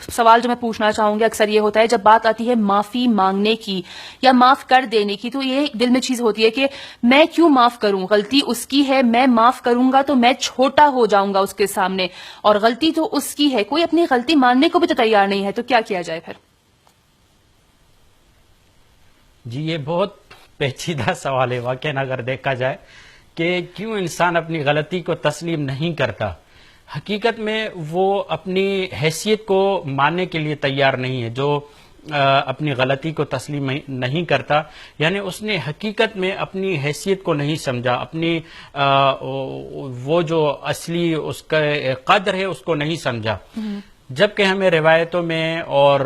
سوال جو میں پوچھنا چاہوں گی اکثر یہ ہوتا ہے جب بات آتی ہے معافی مانگنے کی یا معاف کر دینے کی، تو یہ دل میں چیز ہوتی ہے کہ میں کیوں معاف کروں، غلطی اس کی ہے، میں معاف کروں گا تو میں چھوٹا ہو جاؤں گا اس کے سامنے، اور غلطی تو اس کی ہے، کوئی اپنی غلطی ماننے کو بھی تو تیار نہیں ہے، تو کیا کیا جائے پھر؟ جی یہ بہت پیچیدہ سوال ہے واقعی اگر دیکھا جائے کہ کیوں انسان اپنی غلطی کو تسلیم نہیں کرتا۔ حقیقت میں وہ اپنی حیثیت کو ماننے کے لیے تیار نہیں ہے۔ جو اپنی غلطی کو تسلیم نہیں کرتا، یعنی اس نے حقیقت میں اپنی حیثیت کو نہیں سمجھا، اپنی وہ جو اصلی اس کا قدر ہے اس کو نہیں سمجھا۔ جبکہ ہمیں روایتوں میں اور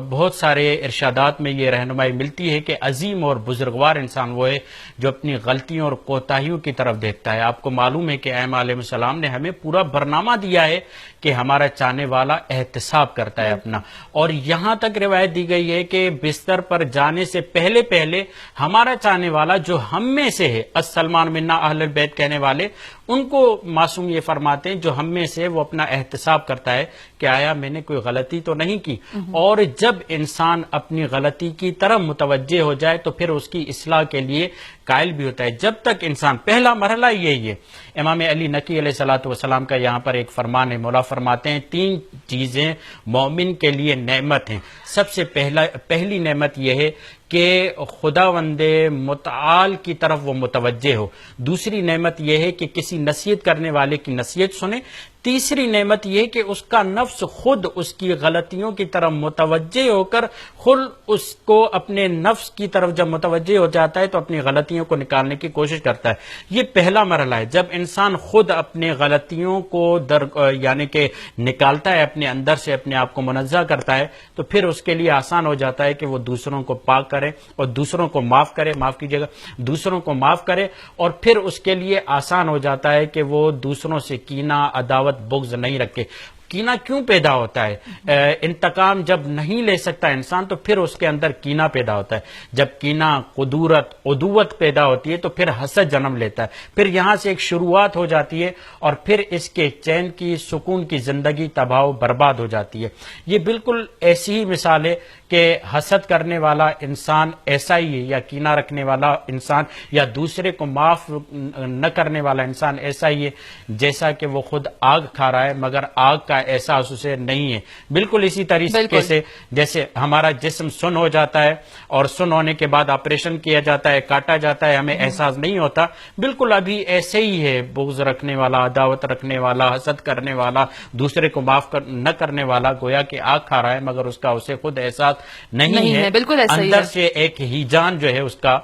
بہت سارے ارشادات میں یہ رہنمائی ملتی ہے کہ عظیم اور بزرگوار انسان وہ ہے جو اپنی غلطیوں اور کوتاہیوں کی طرف دیکھتا ہے۔ آپ کو معلوم ہے کہ ائمہ علیہ السلام نے ہمیں پورا برنامہ دیا ہے کہ ہمارا چاہنے والا احتساب کرتا ہے اپنا، اور یہاں تک روایت دی گئی ہے کہ بستر پر جانے سے پہلے پہلے ہمارا چاہنے والا جو ہم میں سے ہے، السلمان منا اہل البیت کہنے والے، ان کو معصوم یہ فرماتے ہیں جو ہم میں سے وہ اپنا احتساب کرتا ہے کہ آیا میں نے کوئی غلطی تو نہیں کی۔ اور جب انسان اپنی غلطی کی طرف متوجہ ہو جائے تو پھر اس کی اصلاح کے لیے قائل بھی ہوتا ہے۔ جب تک انسان، پہلا مرحلہ یہی ہے۔ امام علی نقی علیہ السلام کا یہاں پر ایک فرمان ہے، مولا فرماتے ہیں 3 چیزیں مومن کے لیے نعمت ہیں۔ سب سے پہلی نعمت یہ ہے کہ خداوند متعال کی طرف وہ متوجہ ہو۔ دوسری نعمت یہ ہے کہ کسی نصیحت کرنے والے کی نصیحت سنے۔ تیسری نعمت یہ کہ اس کا نفس خود اس کی غلطیوں کی طرف متوجہ ہو کر خود اس کو اپنے نفس کی طرف جب متوجہ ہو جاتا ہے تو اپنی غلطیوں کو نکالنے کی کوشش کرتا ہے۔ یہ پہلا مرحلہ ہے۔ جب انسان خود اپنے غلطیوں کو یعنی کہ نکالتا ہے اپنے اندر سے، اپنے آپ کو منزہ کرتا ہے، تو پھر اس کے لیے آسان ہو جاتا ہے کہ وہ دوسروں کو پاک کرے اور دوسروں کو معاف کرے، معاف کیجیے گا، دوسروں کو معاف کرے، اور پھر اس کے لیے آسان ہو جاتا ہے کہ وہ دوسروں سے کینہ، عداوت، بغض نہیں رکھے۔ کینہ کیوں پیدا ہوتا ہے؟ انتقام جب نہیں لے سکتا انسان تو پھر اس کے اندر کینہ پیدا ہوتا ہے۔ جب کینہ، قدورت، عدوت پیدا ہوتی ہے تو پھر حسد جنم لیتا ہے۔ پھر یہاں سے ایک شروعات ہو جاتی ہے اور پھر اس کے چین کی، سکون کی زندگی تباہ و برباد ہو جاتی ہے۔ یہ بالکل ایسی ہی مثال ہے کہ حسد کرنے والا انسان ایسا ہی ہے، یا کینہ رکھنے والا انسان یا دوسرے کو معاف نہ کرنے والا انسان ایسا ہی ہے جیسا کہ وہ خود آگ کھا رہا ہے مگر آگ کا احساس اسے نہیں ہے۔ بالکل اسی طریقے سے جیسے ہمارا جسم سن ہو جاتا ہے اور سن ہونے کے بعد آپریشن کیا جاتا ہے، کاٹا جاتا ہے، ہمیں احساس نہیں ہوتا، بالکل ابھی ایسے ہی ہے بغض رکھنے والا، عداوت رکھنے والا، حسد کرنے والا، دوسرے کو معاف نہ کرنے والا گویا کہ آگ کھا رہا ہے مگر اس کا اسے خود احساس نہیں ہے۔ بالکل ایسا ہی اندر سے ایک ہیجان جو ہے اس کا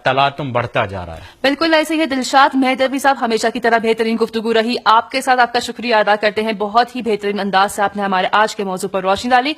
تلاطم بڑھتا جا رہا ہے۔ بالکل ایسے ہی ہے۔ دلشاد مہدوی صاحب، ہمیشہ کی طرح بہترین گفتگو رہی آپ کے ساتھ، آپ کا شکریہ ادا کرتے ہیں، بہت ہی بہترین انداز سے آپ نے ہمارے آج کے موضوع پر روشنی ڈالی۔